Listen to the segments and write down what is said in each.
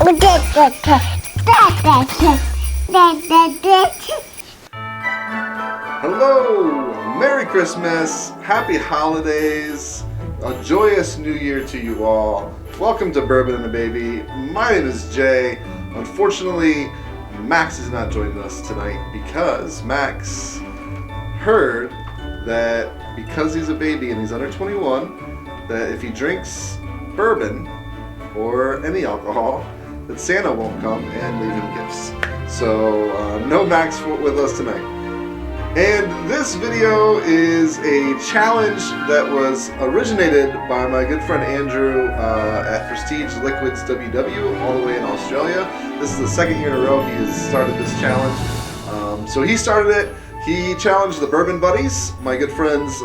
Hello, Merry Christmas, Happy Holidays, a joyous New Year to you all. Welcome to Bourbon and a Baby. My name is Jay. Unfortunately, Max is not joining us tonight because Max heard that because he's a baby and he's under 21, that if he drinks bourbon or any alcohol, that Santa won't come and leave him gifts. So no Max with us tonight. And this video is a challenge that was originated by my good friend Andrew at Prestige Liquids WW all the way in Australia. This is the second year in a row he has started this challenge. So he started it. He challenged the Bourbon Buddies, my good friends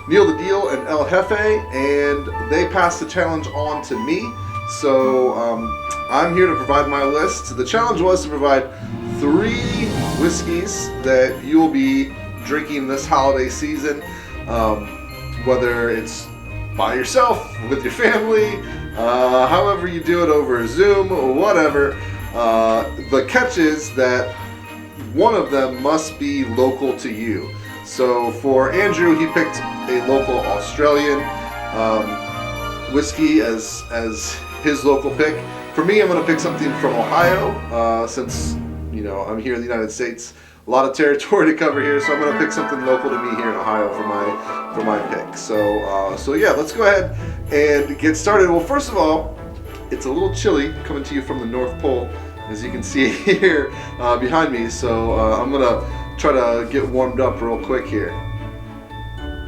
Neil the Deal and El Jefe, and they passed the challenge on to me. So I'm here to provide my list. The challenge was to provide 3 whiskeys that you will be drinking this holiday season, whether it's by yourself, with your family, however you do it over Zoom or whatever. The catch is that one of them must be local to you. So for Andrew, he picked a local Australian whiskey as his local pick. For me, I'm going to pick something from Ohio, since I'm here in the United States. A lot of territory to cover here, so I'm going to pick something local to me here in Ohio for my pick. So yeah, let's go ahead and get started. Well, first of all, it's a little chilly coming to you from the North Pole, as you can see here behind me. So I'm going to try to get warmed up real quick here.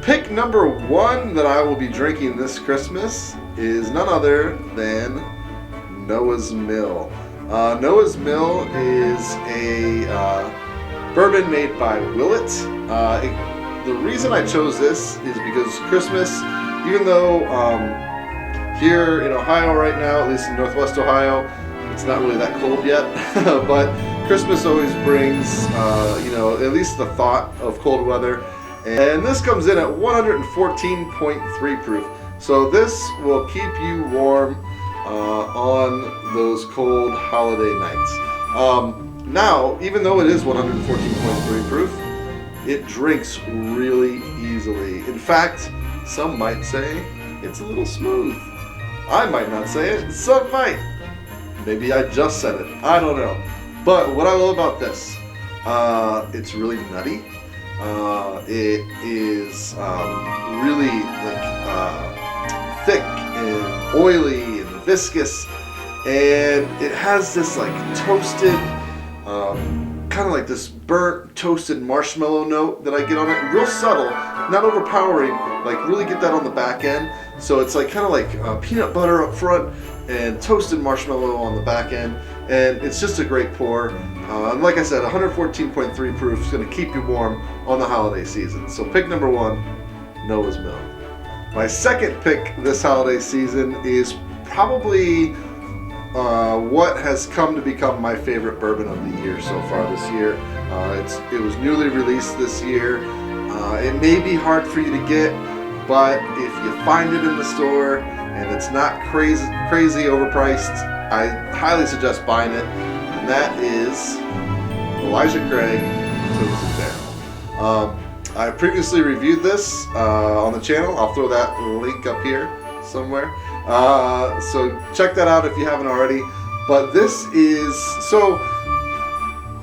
Pick number 1 that I will be drinking this Christmas is none other than Noah's Mill. Noah's Mill is a bourbon made by Willett. The reason I chose this is because Christmas, even though here in Ohio right now, at least in Northwest Ohio, it's not really that cold yet, but Christmas always brings, at least the thought of cold weather. And this comes in at 114.3 proof. So this will keep you warm on those cold holiday nights. Now, even though it is 114.3 proof, it drinks really easily. In fact, some might say it's a little smooth. I might not say it, some might. Maybe I just said it, I don't know. But what I love about this, it's really nutty. It is really thick and oily and viscous, and it has this toasted, kind of like this burnt toasted marshmallow note that I get on it. Real subtle, not overpowering, really get that on the back end. So it's kind of like peanut butter up front and toasted marshmallow on the back end, and it's just a great pour. And like I said, 114.3 proof is going to keep you warm on the holiday season. So pick number 1, Noah's Mill. My second pick this holiday season is probably what has come to become my favorite bourbon of the year so far this year. It was newly released this year. It may be hard for you to get, but if you find it in the store and it's not crazy overpriced, I highly suggest buying it. And that is Elijah Craig Toasted Barrel. I previously reviewed this on the channel. I'll throw that link up here somewhere. So check that out if you haven't already. But this is, so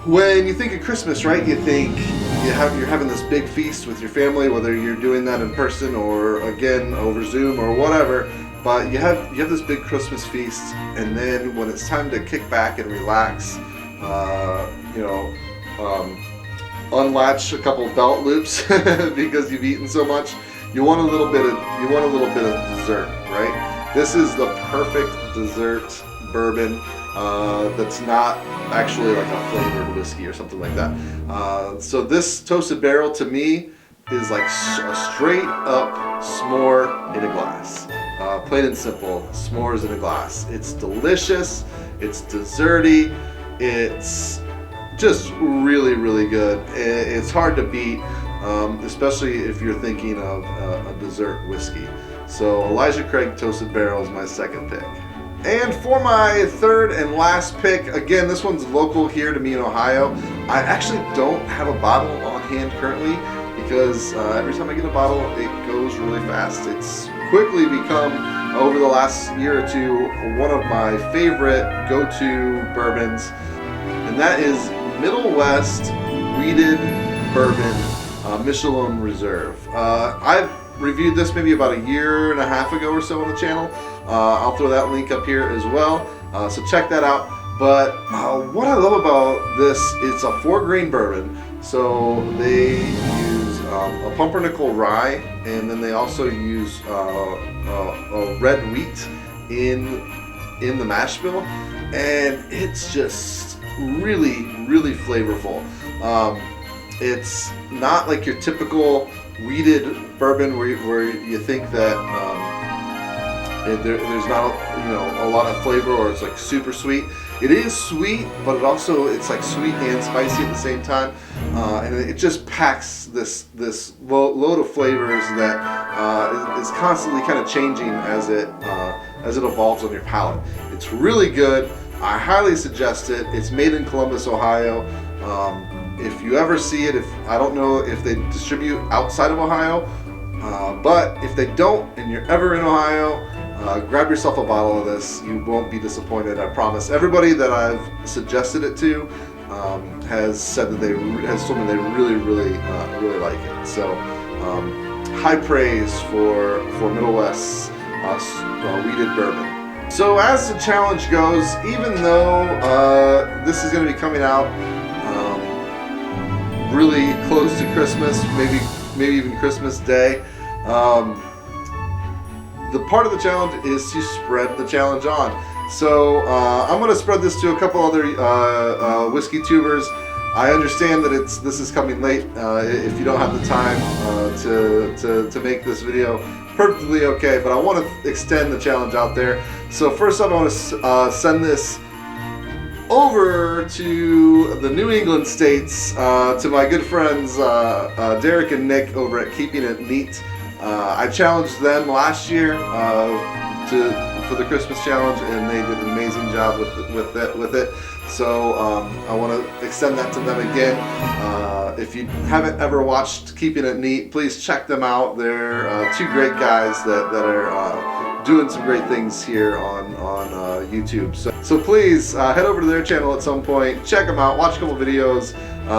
when you think of Christmas, right, you think you're having this big feast with your family, whether you're doing that in person or again over Zoom or whatever. But you have this big Christmas feast, and then when it's time to kick back and relax, unlatch a couple belt loops because you've eaten so much, you want a little bit of dessert, right? This is the perfect dessert bourbon that's not actually like a flavored whiskey or something like that. So this Toasted Barrel to me is like a straight up s'more in a glass. Plain and simple, s'mores in a glass. It's delicious, it's desserty, it's just really, really good. It's hard to beat, especially if you're thinking of a dessert whiskey. So Elijah Craig Toasted Barrel is my second pick. And for my third and last pick, again, this one's local here to me in Ohio. I actually don't have a bottle on hand currently because every time I get a bottle, it goes really fast. It's quickly become, over the last year or two, one of my favorite go-to bourbons, and that is Middle West Wheated Bourbon Michelin Reserve. I've reviewed this maybe about a year and a half ago or so on the channel. I'll throw that link up here as well, so check that out. But what I love about this, it's a 4-grain bourbon, so they use a pumpernickel rye, and then they also use a red wheat in the mash bill, and it's just really, really flavorful. It's not like your typical wheated bourbon where you think that there's not a lot of flavor, or it's like super sweet. It is sweet, but it's like sweet and spicy at the same time, and it just packs this load of flavors that is constantly kind of changing as it evolves on your palate. It's really good. I highly suggest it. It's made in Columbus, Ohio. If you ever see it, I don't know if they distribute outside of Ohio, but if they don't and you're ever in Ohio, grab yourself a bottle of this. You won't be disappointed, I promise. Everybody that I've suggested it to has said that has told me they really like it. So high praise for Middle West's wheated bourbon. So as the challenge goes, even though this is going to be coming out really close to Christmas, maybe even Christmas Day, the part of the challenge is to spread the challenge on. So I'm going to spread this to a couple other whiskey tubers. I understand that this is coming late. If you don't have the time to make this video, perfectly okay. But I want to extend the challenge out there. So first up, I want to send this over to the New England states, to my good friends Derek and Nick over at Keeping It Neat. I challenged them last year for the Christmas challenge, and they did an amazing job with it. So I want to extend that to them again. If you haven't ever watched Keeping It Neat, please check them out. They're two great guys that are doing some great things here on YouTube. So please head over to their channel at some point, check them out, watch a couple videos,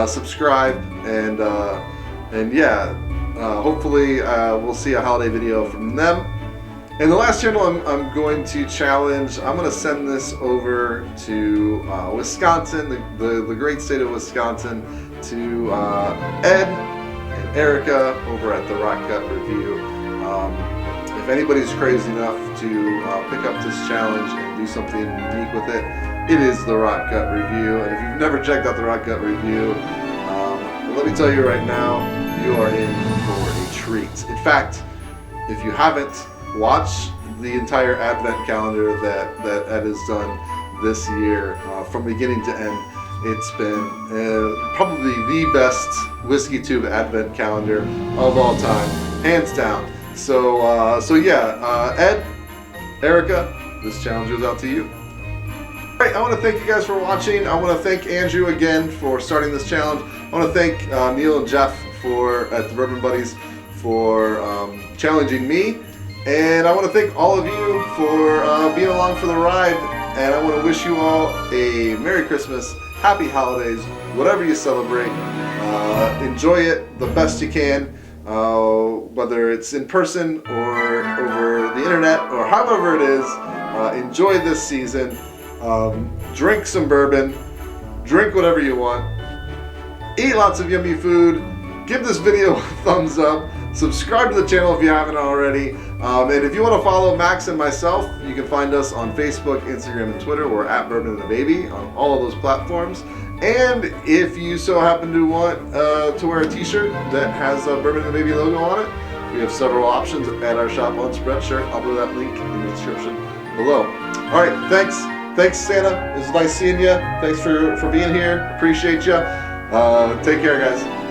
subscribe, and yeah. Hopefully we'll see a holiday video from them. And the last channel I'm going to challenge, I'm going to send this over to Wisconsin, the great state of Wisconsin, to Ed and Erica over at the Rock Gut Review. If anybody's crazy enough to pick up this challenge and do something unique with it, it is the Rock Gut Review. And if you've never checked out the Rock Gut Review, let me tell you right now, you are in for a treat. In fact, if you haven't watched the entire Advent calendar that Ed has done this year, from beginning to end, it's been probably the best whiskey tube Advent calendar of all time, hands down. So yeah, Ed, Erica, this challenge goes out to you. Alright, I want to thank you guys for watching. I want to thank Andrew again for starting this challenge. I want to thank Neil and Jeff at the Bourbon Buddies for challenging me. And I want to thank all of you for being along for the ride. And I want to wish you all a Merry Christmas, Happy Holidays, whatever you celebrate. Enjoy it the best you can, whether it's in person or over the internet or however it is. Enjoy this season. Drink some bourbon, drink whatever you want, eat lots of yummy food, give this video a thumbs up, subscribe to the channel if you haven't already, and if you want to follow Max and myself, you can find us on Facebook, Instagram, and Twitter. We're at Bourbon and a Baby on all of those platforms. And if you so happen to want to wear a t-shirt that has a Bourbon and a Baby logo on it, we have several options at our shop on Spreadshirt. I'll put that link in the description below. Alright, thanks. Thanks, Santa. It was nice seeing you. Thanks for being here. Appreciate you. Take care, guys.